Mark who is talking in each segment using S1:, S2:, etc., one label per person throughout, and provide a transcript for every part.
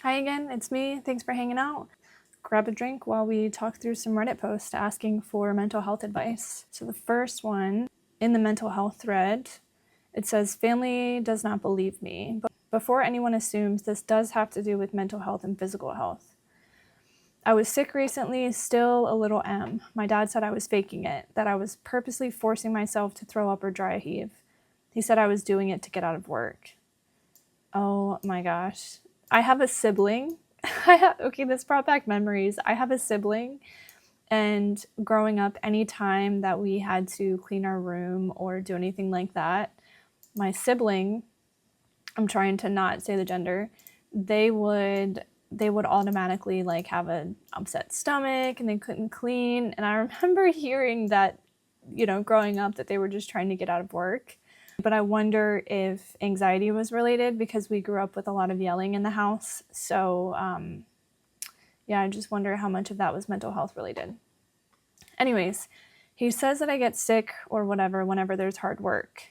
S1: Hi again, it's me. Thanks for hanging out. Grab a drink while we talk through some Reddit posts asking for mental health advice. So the first one, in the mental health thread, it says, family does not believe me. But before anyone assumes, this does have to do with mental health and physical health. I was sick recently, still a little am. My dad said I was faking it, that I was purposely forcing myself to throw up or dry heave. He said I was doing it to get out of work. Oh my gosh. I have a sibling. Okay, this brought back memories. I have a sibling, and growing up, anytime that we had to clean our room or do anything like that, my sibling, I'm trying to not say the gender, they would automatically like have an upset stomach and they couldn't clean. And I remember hearing that, growing up, that they were just trying to get out of work. But I wonder if anxiety was related because we grew up with a lot of yelling in the house. So yeah, I just wonder how much of that was mental health related. Anyways, he says that I get sick or whatever whenever there's hard work.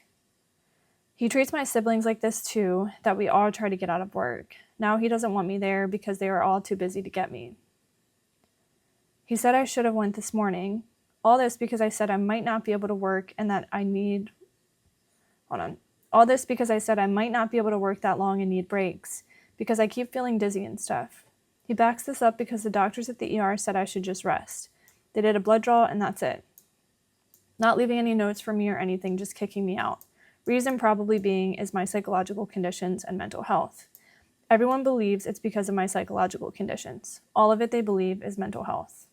S1: He treats my siblings like this too, that we all try to get out of work. Now he doesn't want me there because they were all too busy to get me. He said I should have went this morning. All this because I said I might not be able to work and that I need... All this because I said I might not be able to work that long and need breaks because I keep feeling dizzy and stuff. He backs this up because the doctors at the ER said I should just rest. They did a blood draw and that's it. Not leaving any notes for me or anything, just kicking me out. Reason probably being is my psychological conditions and mental health. Everyone believes it's because of my psychological conditions. All of it they believe is mental health.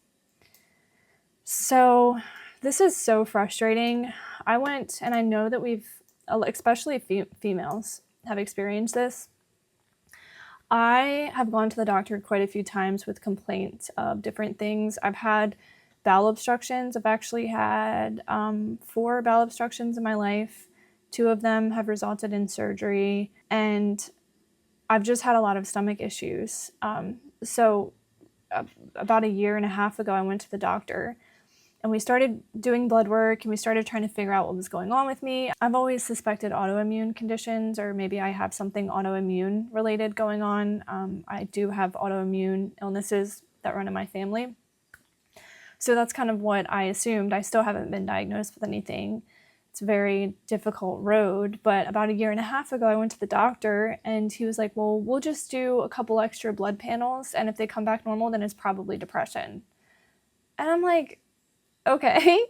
S1: So this is so frustrating. I went, and I know that especially females, have experienced this. I have gone to the doctor quite a few times with complaints of different things. I've had bowel obstructions. I've actually had 4 bowel obstructions in my life. 2 of them have resulted in surgery, and I've just had a lot of stomach issues. So about a year and a half ago, I went to the doctor, and we started doing blood work and we started trying to figure out what was going on with me. I've always suspected autoimmune conditions, or maybe I have something autoimmune related going on. I do have autoimmune illnesses that run in my family. So that's kind of what I assumed. I still haven't been diagnosed with anything. It's a very difficult road. But about a year and a half ago, I went to the doctor and he was like, well, we'll just do a couple extra blood panels. And if they come back normal, then it's probably depression. And I'm like, okay,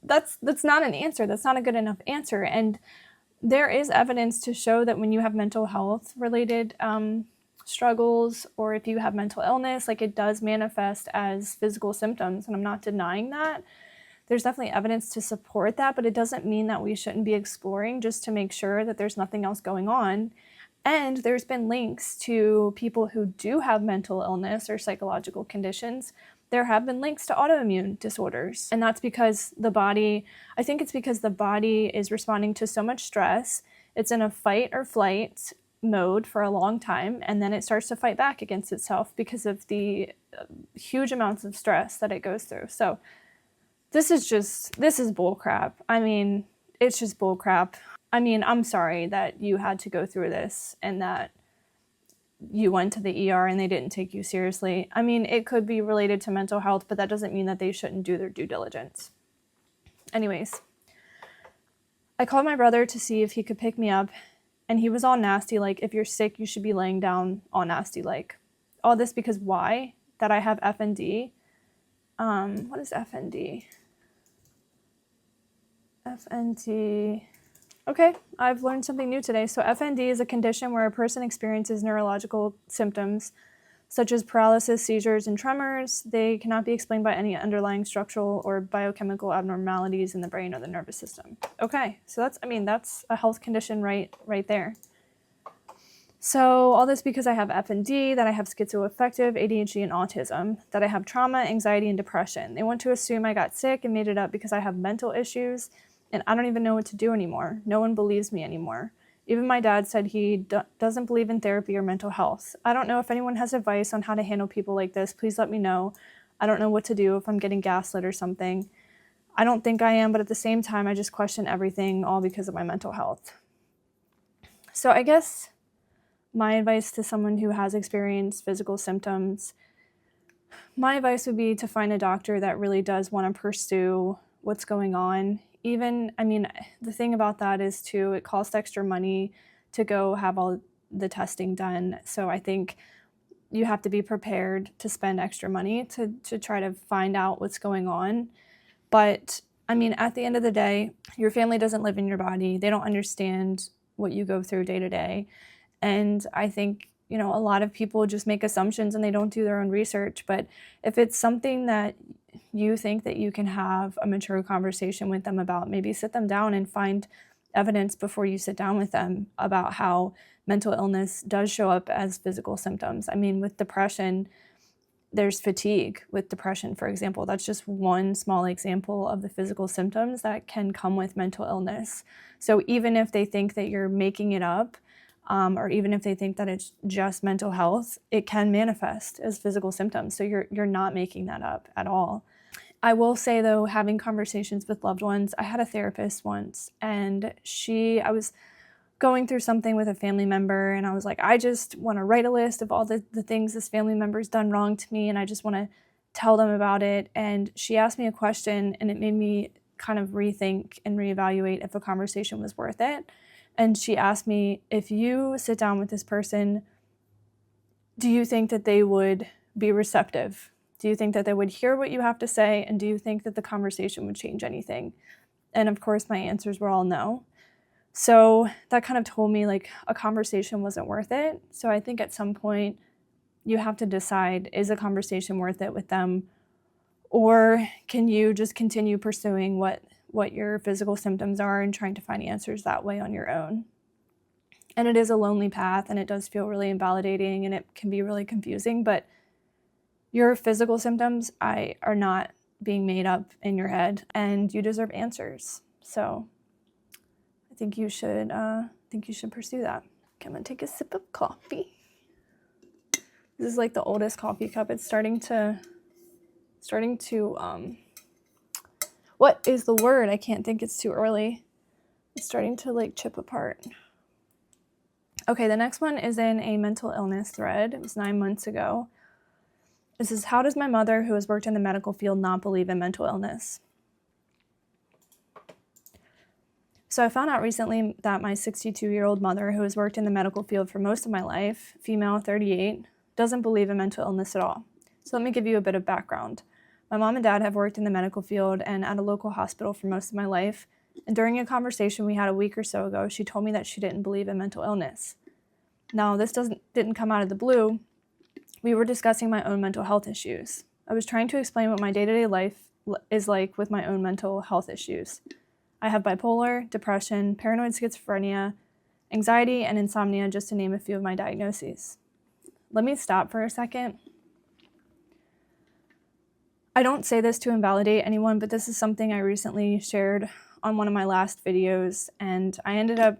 S1: that's not an answer. That's not a good enough answer. And there is evidence to show that when you have mental health related struggles, or if you have mental illness, like, it does manifest as physical symptoms. And I'm not denying that. There's definitely evidence to support that, but it doesn't mean that we shouldn't be exploring just to make sure that there's nothing else going on. And there's been links to people who do have mental illness or psychological conditions. There have been links to autoimmune disorders. And that's because I think it's because the body is responding to so much stress. It's in a fight or flight mode for a long time, and then it starts to fight back against itself because of the huge amounts of stress that it goes through. So this is bullcrap. I mean, it's just bullcrap. I mean, I'm sorry that you had to go through this and that you went to the ER and they didn't take you seriously. I mean, it could be related to mental health, but that doesn't mean that they shouldn't do their due diligence. Anyways, I called my brother to see if he could pick me up, and he was all nasty, like, if you're sick, you should be laying down, all nasty, like. All this because why? That I have FND. What is FND? FND... Okay, I've learned something new today. So FND is a condition where a person experiences neurological symptoms such as paralysis, seizures, and tremors. They cannot be explained by any underlying structural or biochemical abnormalities in the brain or the nervous system. Okay, so that's a health condition right there. So all this because I have FND, that I have schizoaffective, ADHD, and autism, that I have trauma, anxiety, and depression. They want to assume I got sick and made it up because I have mental issues, and I don't even know what to do anymore. No one believes me anymore. Even my dad said he doesn't believe in therapy or mental health. I don't know if anyone has advice on how to handle people like this. Please let me know. I don't know what to do if I'm getting gaslit or something. I don't think I am, but at the same time, I just question everything, all because of my mental health. So I guess my advice to someone who has experienced physical symptoms, my advice would be to find a doctor that really does want to pursue what's going on. Even, I mean, the thing about that is too, it costs extra money to go have all the testing done. So I think you have to be prepared to spend extra money to try to find out what's going on. But I mean, at the end of the day, your family doesn't live in your body. They don't understand what you go through day to day. And I think, a lot of people just make assumptions and they don't do their own research. But if it's something that you think that you can have a mature conversation with them about, maybe sit them down and find evidence before you sit down with them about how mental illness does show up as physical symptoms. I mean, with depression, there's fatigue with depression, for example. That's just one small example of the physical symptoms that can come with mental illness. So even if they think that you're making it up, or even if they think that it's just mental health, it can manifest as physical symptoms. So you're not making that up at all. I will say though, having conversations with loved ones, I had a therapist once, and I was going through something with a family member, and I was like, I just want to write a list of all the things this family member's done wrong to me, and I just want to tell them about it. And she asked me a question, and it made me kind of rethink and reevaluate if a conversation was worth it. And she asked me, if you sit down with this person, do you think that they would be receptive? Do you think that they would hear what you have to say? And do you think that the conversation would change anything? And of course, my answers were all no. So that kind of told me like a conversation wasn't worth it. So I think at some point you have to decide, is a conversation worth it with them? Or can you just continue pursuing what your physical symptoms are and trying to find answers that way on your own? And it is a lonely path, and it does feel really invalidating, and it can be really confusing, but your physical symptoms are not being made up in your head, and you deserve answers. So I think you should pursue that. Okay, I'm gonna take a sip of coffee. This is like the oldest coffee cup. It's starting to what is the word? I can't think, it's too early. It's starting to like chip apart. Okay, the next one is in a mental illness thread. It was 9 months ago. This is, how does my mother, who has worked in the medical field, not believe in mental illness? So I found out recently that my 62-year-old mother, who has worked in the medical field for most of my life, female, 38, doesn't believe in mental illness at all. So let me give you a bit of background. My mom and dad have worked in the medical field and at a local hospital for most of my life. And during a conversation we had a week or so ago, she told me that she didn't believe in mental illness. Now, this didn't come out of the blue. We were discussing my own mental health issues. I was trying to explain what my day-to-day life is like with my own mental health issues. I have bipolar, depression, paranoid schizophrenia, anxiety, and insomnia, just to name a few of my diagnoses. Let me stop for a second. I don't say this to invalidate anyone, but this is something I recently shared on one of my last videos, and I ended up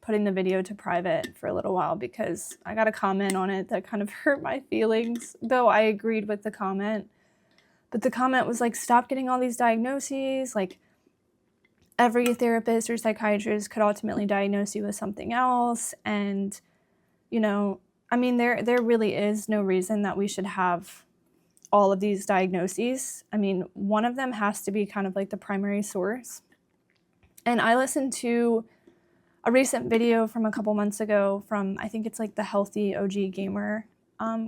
S1: putting the video to private for a little while because I got a comment on it that kind of hurt my feelings, though I agreed with the comment. But the comment was like, stop getting all these diagnoses, like every therapist or psychiatrist could ultimately diagnose you with something else. And, I mean, there really is no reason that we should have all of these diagnoses. I mean, one of them has to be kind of like the primary source. And I listened to a recent video from a couple months ago from, I think it's like the Healthy OG Gamer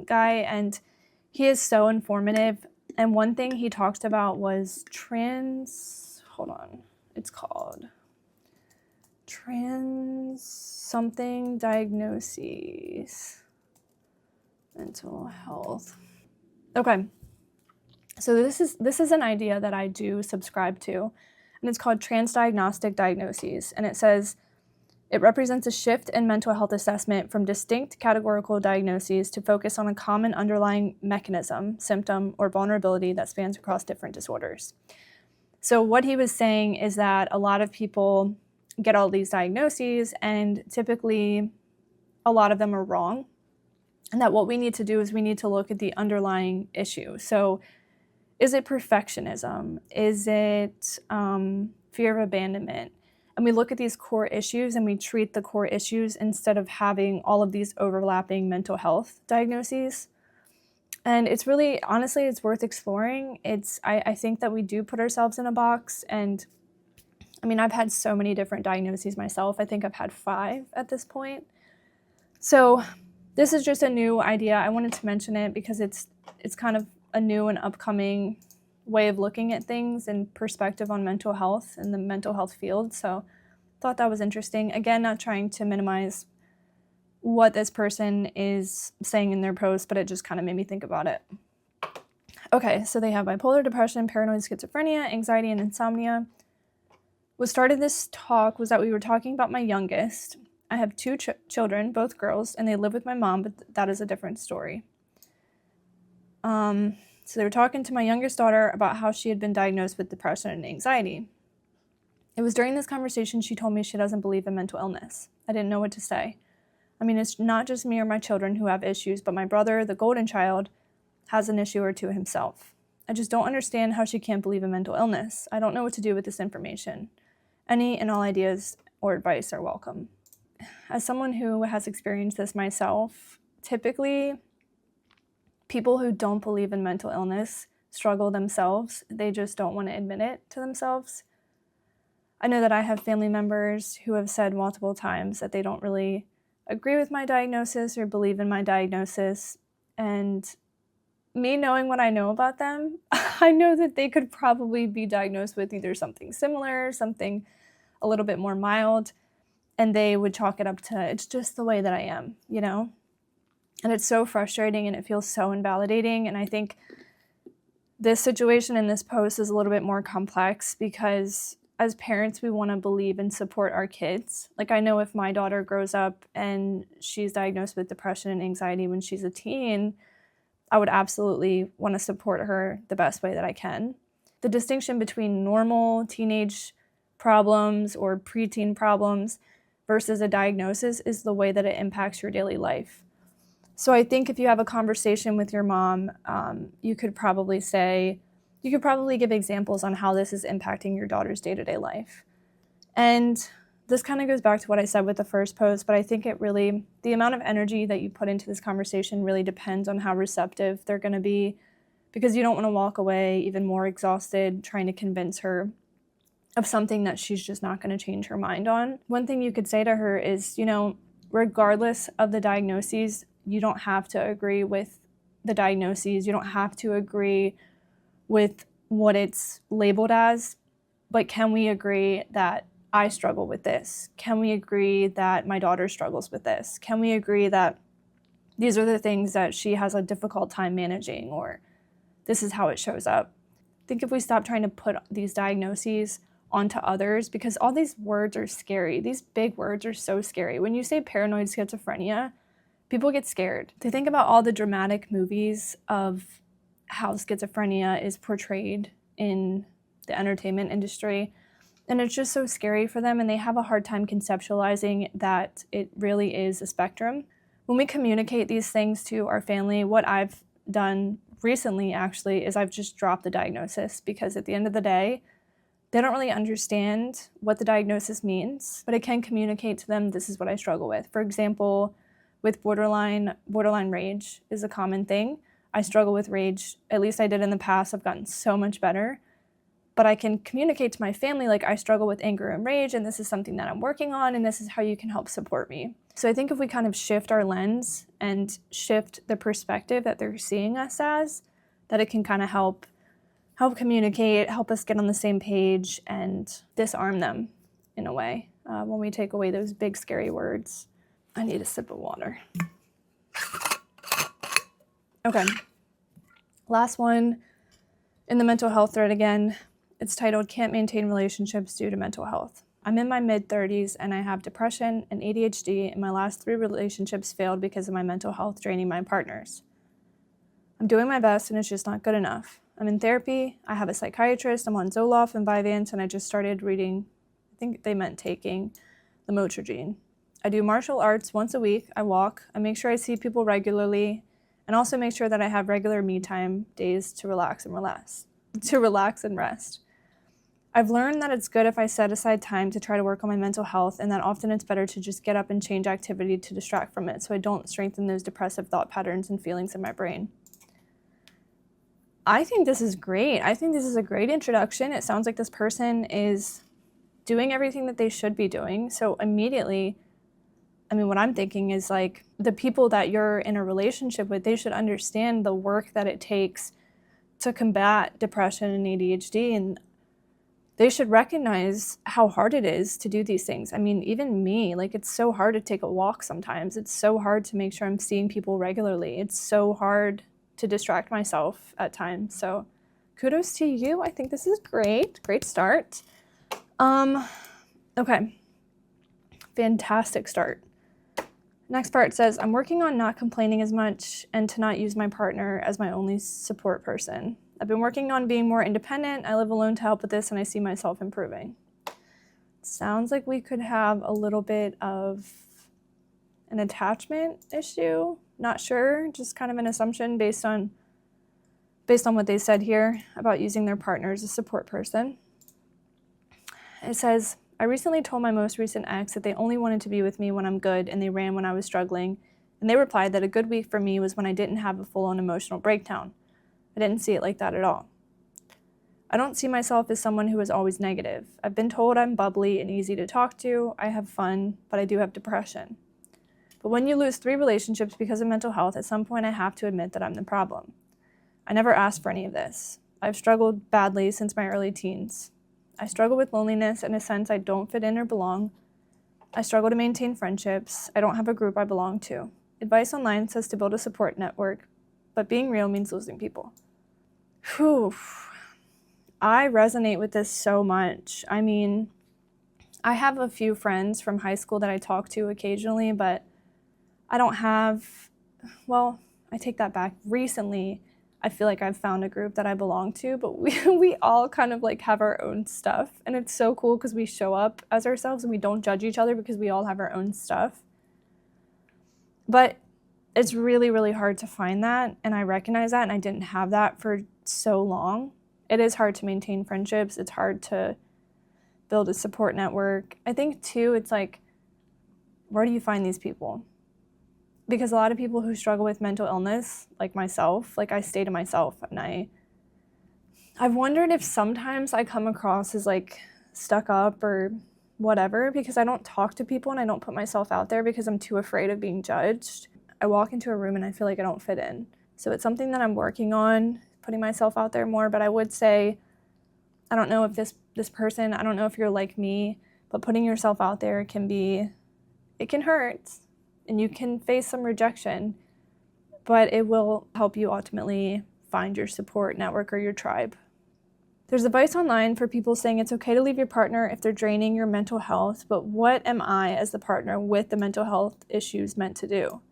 S1: guy, and he is so informative. And one thing he talked about was it's called trans something diagnoses, mental health. Okay, so this is an idea that I do subscribe to, and it's called transdiagnostic diagnoses, and it says it represents a shift in mental health assessment from distinct categorical diagnoses to focus on a common underlying mechanism, symptom, or vulnerability that spans across different disorders. So what he was saying is that a lot of people get all these diagnoses, and typically a lot of them are wrong. And that what we need to do is we need to look at the underlying issue. So is it perfectionism? Is it fear of abandonment? and we look at these core issues and we treat the core issues instead of having all of these overlapping mental health diagnoses. And it's really, honestly, it's worth exploring. I think that we do put ourselves in a box. And I mean, I've had so many different diagnoses myself. I think I've had 5 at this point. So this is just a new idea. I wanted to mention it because it's kind of a new and upcoming way of looking at things and perspective on mental health in the mental health field. So thought that was interesting. Again, not trying to minimize what this person is saying in their post, but it just kind of made me think about it. Okay, so they have bipolar depression, paranoid schizophrenia, anxiety, and insomnia. What started this talk was that we were talking about my youngest. I have 2 children, both girls, and they live with my mom, but that is a different story. So they were talking to my youngest daughter about how she had been diagnosed with depression and anxiety. It was during this conversation she told me she doesn't believe in mental illness. I didn't know what to say. I mean, it's not just me or my children who have issues, but my brother, the golden child, has an issue or 2 himself. I just don't understand how she can't believe in mental illness. I don't know what to do with this information. Any and all ideas or advice are welcome. As someone who has experienced this myself, typically people who don't believe in mental illness struggle themselves. They just don't want to admit it to themselves. I know that I have family members who have said multiple times that they don't really agree with my diagnosis or believe in my diagnosis. And me knowing what I know about them, I know that they could probably be diagnosed with either something similar, something a little bit more mild, and they would chalk it up to, it's just the way that I am, you know? And it's so frustrating and it feels so invalidating. And I think this situation in this post is a little bit more complex because as parents, we want to believe and support our kids. Like, I know if my daughter grows up and she's diagnosed with depression and anxiety when she's a teen, I would absolutely want to support her the best way that I can. The distinction between normal teenage problems or preteen problems versus a diagnosis is the way that it impacts your daily life. So I think if you have a conversation with your mom, you could probably give examples on how this is impacting your daughter's day-to-day life. And this kind of goes back to what I said with the first post, but I think the amount of energy that you put into this conversation really depends on how receptive they're going to be, because you don't want to walk away even more exhausted trying to convince her of something that she's just not going to change her mind on. One thing you could say to her is, regardless of the diagnoses, you don't have to agree with the diagnoses. You don't have to agree with what it's labeled as, but can we agree that I struggle with this? Can we agree that my daughter struggles with this? Can we agree that these are the things that she has a difficult time managing, or this is how it shows up? I think if we stop trying to put these diagnoses onto others, because all these words are scary. These big words are so scary. When you say paranoid schizophrenia, people get scared. They think about all the dramatic movies of how schizophrenia is portrayed in the entertainment industry, and it's just so scary for them, and they have a hard time conceptualizing that it really is a spectrum. When we communicate these things to our family, what I've done recently actually is I've just dropped the diagnosis, because at the end of the day, they don't really understand what the diagnosis means, but I can communicate to them, this is what I struggle with. For example, with borderline rage is a common thing. I struggle with rage, at least I did in the past. I've gotten so much better, but I can communicate to my family, like, I struggle with anger and rage, and this is something that I'm working on, and this is how you can help support me. So I think if we kind of shift our lens and shift the perspective that they're seeing us as, that it can kind of help communicate, help us get on the same page, and disarm them in a way when we take away those big, scary words. I need a sip of water. Okay, last one in the mental health thread again. It's titled, Can't Maintain Relationships Due to Mental Health. I'm in my mid-30s and I have depression and ADHD, and my last 3 relationships failed because of my mental health draining my partners. I'm doing my best and it's just not good enough. I'm in therapy, I have a psychiatrist, I'm on Zoloft and Vyvanse, and I just started reading, I think they meant taking, the Motrigine. I do martial arts once a week, I walk, I make sure I see people regularly, and also make sure that I have regular me time days to relax and rest. I've learned that it's good if I set aside time to try to work on my mental health, and that often it's better to just get up and change activity to distract from it so I don't strengthen those depressive thought patterns and feelings in my brain. I think this is great. I think this is a great introduction. It sounds like this person is doing everything that they should be doing. So immediately, I mean, what I'm thinking is like the people that you're in a relationship with, they should understand the work that it takes to combat depression and ADHD, and they should recognize how hard it is to do these things. I mean, even me, like it's so hard to take a walk sometimes. It's so hard to make sure I'm seeing people regularly. It's so hard to distract myself at times. So kudos to you. I think this is great. Great start. Okay. Fantastic start. Next part says, I'm working on not complaining as much and to not use my partner as my only support person. I've been working on being more independent. I live alone to help with this, and I see myself improving. Sounds like we could have a little bit of an attachment issue. Not sure, just kind of an assumption based on what they said here about using their partner as a support person. It says, I recently told my most recent ex that they only wanted to be with me when I'm good, and they ran when I was struggling, and they replied that a good week for me was when I didn't have a full-on emotional breakdown. I didn't see it like that at all. I don't see myself as someone who is always negative. I've been told I'm bubbly and easy to talk to. I have fun, but I do have depression. But when you lose 3 relationships because of mental health, at some point I have to admit that I'm the problem. I never asked for any of this. I've struggled badly since my early teens. I struggle with loneliness in a sense I don't fit in or belong. I struggle to maintain friendships. I don't have a group I belong to. Advice online says to build a support network, but being real means losing people. Whew. I resonate with this so much. I mean, I have a few friends from high school that I talk to occasionally, but I don't have, well, I take that back. Recently, I feel like I've found a group that I belong to, but we all kind of like have our own stuff. And it's so cool because we show up as ourselves and we don't judge each other because we all have our own stuff. But it's really, really hard to find that. And I recognize that, and I didn't have that for so long. It is hard to maintain friendships. It's hard to build a support network. I think too, it's like, where do you find these people? Because a lot of people who struggle with mental illness, like myself, like I stay to myself, and I've wondered if sometimes I come across as like stuck up or whatever because I don't talk to people and I don't put myself out there because I'm too afraid of being judged. I walk into a room and I feel like I don't fit in. So it's something that I'm working on, putting myself out there more, but I would say, I don't know if this person, I don't know if you're like me, but putting yourself out there it can hurt, and you can face some rejection, but it will help you ultimately find your support network or your tribe. There's advice online for people saying it's okay to leave your partner if they're draining your mental health, but what am I as the partner with the mental health issues meant to do?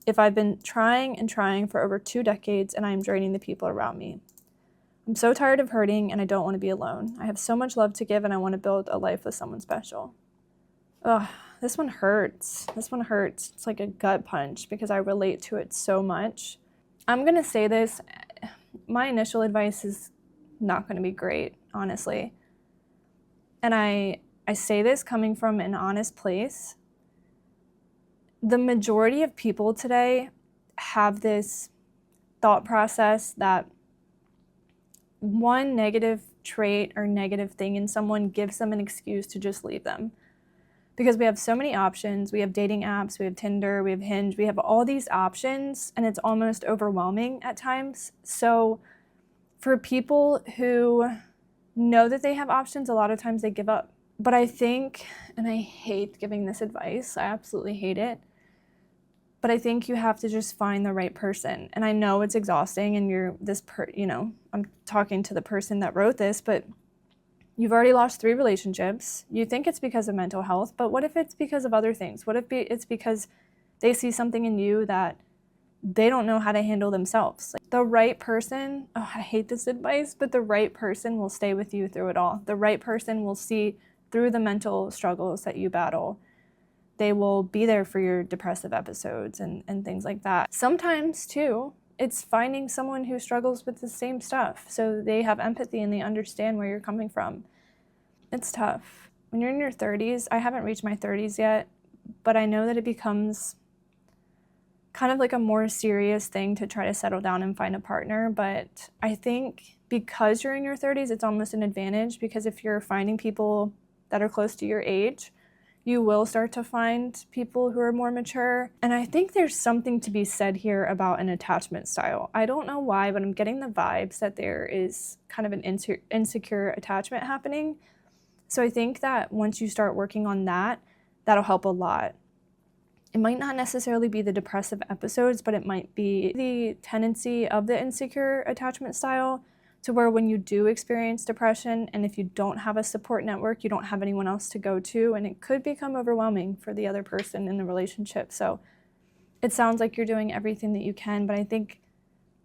S1: If I've been trying and trying for over 2 decades and I'm draining the people around me. I'm so tired of hurting and I don't want to be alone. I have so much love to give and I want to build a life with someone special. Ugh, this one hurts. This one hurts. It's like a gut punch because I relate to it so much. I'm going to say this. My initial advice is not going to be great, honestly. And I say this coming from an honest place. The majority of people today have this thought process that one negative trait or negative thing in someone gives them an excuse to just leave them. Because we have so many options. We have dating apps, we have Tinder, we have Hinge, we have all these options, and it's almost overwhelming at times. So for people who know that they have options, a lot of times they give up. But I think, and I hate giving this advice, I absolutely hate it, but I think you have to just find the right person. And I know it's exhausting, and I'm talking to the person that wrote this, but you've already lost 3 relationships. You think it's because of mental health, but what if it's because of other things? What if it's because they see something in you that they don't know how to handle themselves? Like the right person, I hate this advice, but the right person will stay with you through it all. The right person will see through the mental struggles that you battle. They will be there for your depressive episodes and things like that. Sometimes too, it's finding someone who struggles with the same stuff so they have empathy and they understand where you're coming from. It's tough. When you're in your 30s, I haven't reached my 30s yet, but I know that it becomes kind of like a more serious thing to try to settle down and find a partner. But I think because you're in your 30s, it's almost an advantage, because if you're finding people that are close to your age, you will start to find people who are more mature. And I think there's something to be said here about an attachment style. I don't know why, but I'm getting the vibes that there is kind of an insecure attachment happening. So I think that once you start working on that, that'll help a lot. It might not necessarily be the depressive episodes, but it might be the tendency of the insecure attachment style, to where when you do experience depression, and if you don't have a support network, you don't have anyone else to go to, and it could become overwhelming for the other person in the relationship. So it sounds like you're doing everything that you can, but I think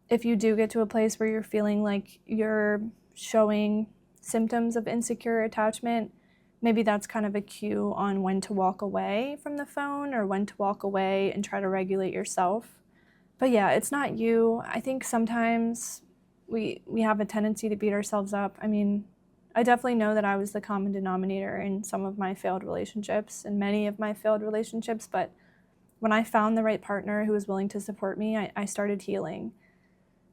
S1: if you do get to a place where you're feeling like you're showing symptoms of insecure attachment, maybe that's kind of a cue on when to walk away from the phone, or when to walk away and try to regulate yourself. But yeah, it's not you. I think sometimes we have a tendency to beat ourselves up. I mean, I definitely know that I was the common denominator in some of my failed relationships, and many of my failed relationships, but when I found the right partner who was willing to support me, I started healing.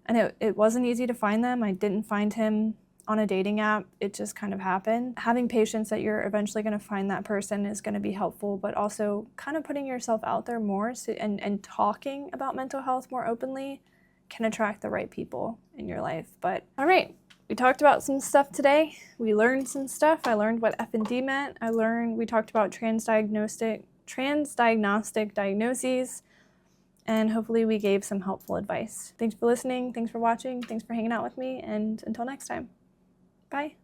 S1: And it wasn't easy to find them. I didn't find him on a dating app. It just kind of happened. Having patience that you're eventually going to find that person is going to be helpful, but also kind of putting yourself out there more, and talking about mental health more openly can attract the right people in your life. But all right, we talked about some stuff today. We learned some stuff. I learned what F&D meant. We talked about transdiagnostic diagnoses, and hopefully we gave some helpful advice. Thanks for listening. Thanks for watching. Thanks for hanging out with me. And until next time, bye.